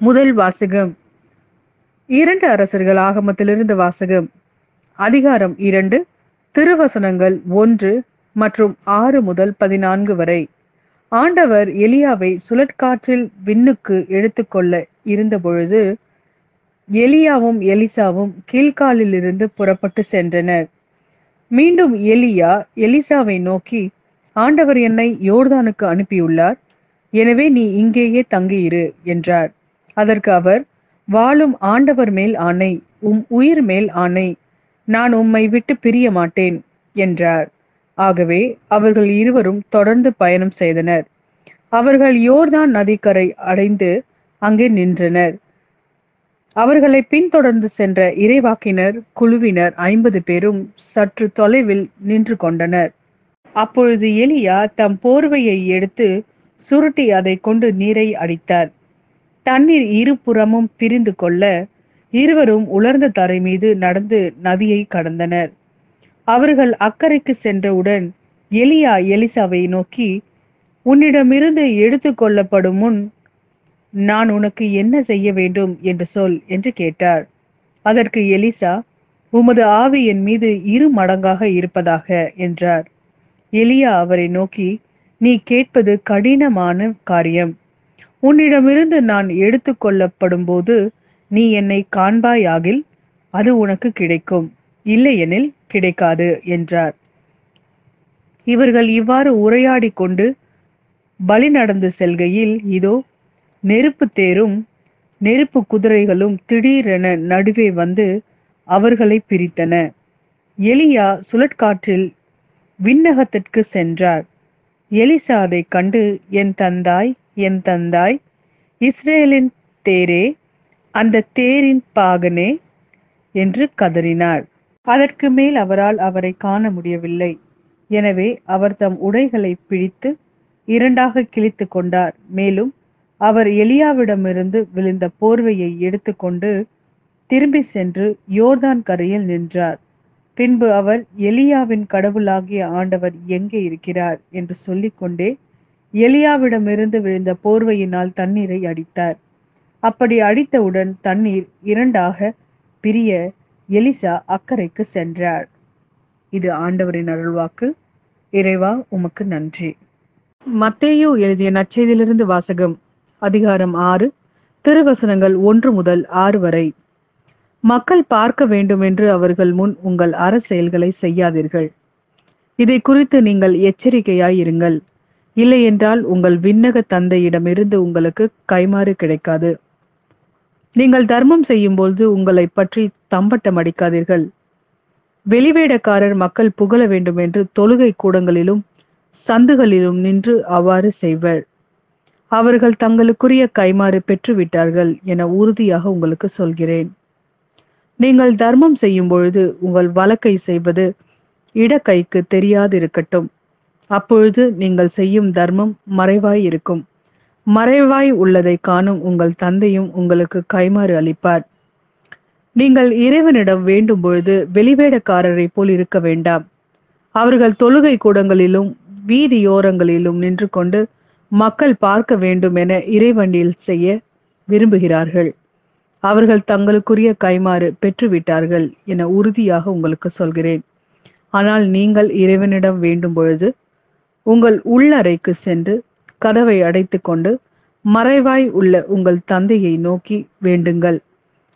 முதல் வாசகம். 2 அரசர்கள் ஆகமத்திலிருந்து வாசகம். அதிகாரம் 2, திருவசனங்கள் 1 மற்றும் 6 முதல் 14 வரை. ஆண்டவர் எலியாவை சுழற்காற்றில் விண்ணுக்கு எடுத்துக்கொள்ள இருந்தபொழுது எலியாவும் எலிசாவும் கீழ்காலிலிருந்து புறப்பட்டு சென்றனர். மீண்டும் எலியா எலிசாவை நோக்கி, ஆண்டவர் என்னை யோர்தானுக்கு அனுப்பியுள்ளார், எனவே நீ இங்கேயே தங்கியிரு என்றார். அதற்கு அவர், வாழும் ஆண்டவர் மேல் ஆணை, உம் உயிர் மேல் ஆணை, நான் உம்மை விட்டு பிரிய மாட்டேன் என்றார். ஆகவே அவர்கள் இருவரும் தொடர்ந்து பயணம் செய்தனர். அவர்கள் யோர்தான் நதிக்கரை அடைந்து அங்கே நின்றனர். அவர்களை பின்தொடர்ந்து சென்ற இறைவாக்கினர் குழுவினர் 50 பேரும் சற்று தொலைவில் நின்று கொண்டனர். அப்பொழுது எலியா தம் போர்வையை எடுத்து சுருட்டி அதை கொண்டு நீரை அடித்தார். தண்ணீர் இருபுறமும் பிரிந்து கொள்ள இருவரும் உலர்ந்த தரை மீது நடந்து நதியை கடந்தனர். அவர்கள் அக்கறைக்கு சென்றவுடன் எலியா எலிசாவை நோக்கி, உன்னிடமிருந்து எடுத்து கொள்ளப்படும் முன் நான் உனக்கு என்ன செய்ய வேண்டும் என்று சொல் என்று கேட்டார். அதற்கு எலிசா, உமது ஆவி என் மீது 2 மடங்காக இருப்பதாக என்றார். எலியா அவரை நோக்கி, நீ கேட்பது கடினமான காரியம். உன்னிடமிருந்து நான் எடுத்து கொள்ளப்படும் போது நீ என்னை காண்பாயாகில் அது உனக்கு கிடைக்கும், இல்லையெனில் கிடைக்காது என்றார். இவர்கள் இவ்வாறு உரையாடி கொண்டு பலி நடந்து செல்கையில் இதோ நெருப்பு தேரும் நெருப்பு குதிரைகளும் திடீரென நடுவே வந்து அவர்களை பிரித்தன. எலியா சுழற்காற்றில் விண்ணகத்திற்கு சென்றார். எலிசா அதை கண்டு, என் தந்தாய், என் தந்தாய், இஸ்ரேலின் தேரே, அந்த தேரின் பாகனே என்று கதறினார். அதற்கு மேல் அவரால் அவரை காண முடியவில்லை. எனவே அவர் தம் உடைகளை பிடித்து 2ஆக கிழித்து கொண்டார். மேலும் அவர் எலியாவிடமிருந்து விழுந்த போர்வையை எடுத்துக்கொண்டு திரும்பி சென்று யோர்தான் கரையில் நின்றார். பின்பு அவர், எலியாவின் கடவுளாகிய ஆண்டவர் எங்கே இருக்கிறார் என்று சொல்லிக்கொண்டே எலியாவிடமிருந்து விழுந்த போர்வையினால் தண்ணீரை அடித்தார். அப்படி அடித்தவுடன் தண்ணீர் 2ஆக பிரிய எலிசா அக்கறைக்கு சென்றார். இது ஆண்டவரின் அருள்வாக்கு. இறைவா, உமக்கு நன்றி. மத்தேயு எழுதிய நற்செய்தியிலிருந்து வாசகம். அதிகாரம் 6, திருவசனங்கள் 1 முதல் 6 வரை. மக்கள் பார்க்க வேண்டும் என்று அவர்கள் முன் உங்கள் அறச்செயல்களை செய்யாதீர்கள். இதை குறித்து நீங்கள் எச்சரிக்கையாயிருங்கள். இல்லையென்றால் உங்கள் விண்ணக தந்தையிடமிருந்து உங்களுக்கு கைமாறு கிடைக்காது. நீங்கள் தர்மம் செய்யும்போது உங்களை பற்றி தம்பட்டம் அடிக்காதீர்கள். வெளிவேடக்காரர் மக்கள் புகழ வேண்டும் என்று தொழுகை கூடங்களிலும் சந்துகளிலும் நின்று அவ்வாறு செய்வர். அவர்கள் தங்களுக்குரிய கைமாறு பெற்றுவிட்டார்கள் என உறுதியாக உங்களுக்கு சொல்கிறேன். நீங்கள் தர்மம் செய்யும் பொழுது உங்கள் வலக்கை செய்வது இடக்கைக்கு தெரியாதிருக்கட்டும். அப்பொழுது நீங்கள் செய்யும் தர்மம் மறைவாய் இருக்கும். மறைவாய் உள்ளதை காணும் உங்கள் தந்தையும் உங்களுக்கு கைமாறு அளிப்பார். நீங்கள் இறைவனிடம் வேண்டும் பொழுது வெளிவேடக்காரரை போல் இருக்க வேண்டாம். அவர்கள் தொழுகை கூடங்களிலும் வீதியோரங்களிலும் நின்று கொண்டு மக்கள் பார்க்க வேண்டும் என இறைவண்டியில் செய்ய விரும்புகிறார்கள். அவர்கள் தங்களுக்குரிய கைமாறு பெற்றுவிட்டார்கள் என உறுதியாக உங்களுக்கு சொல்கிறேன். ஆனால் நீங்கள் இறைவனிடம் வேண்டும் பொழுது உங்கள் உள்ளறைக்கு சென்று கதவை அடைத்து கொண்டு மறைவாய் உள்ள உங்கள் தந்தையை நோக்கி வேண்டுங்கள்.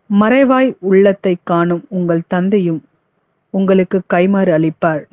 மறைவாய் உள்ளத்தை காணும் உங்கள் தந்தையும் உங்களுக்கு கைமாறு அளிப்பார்.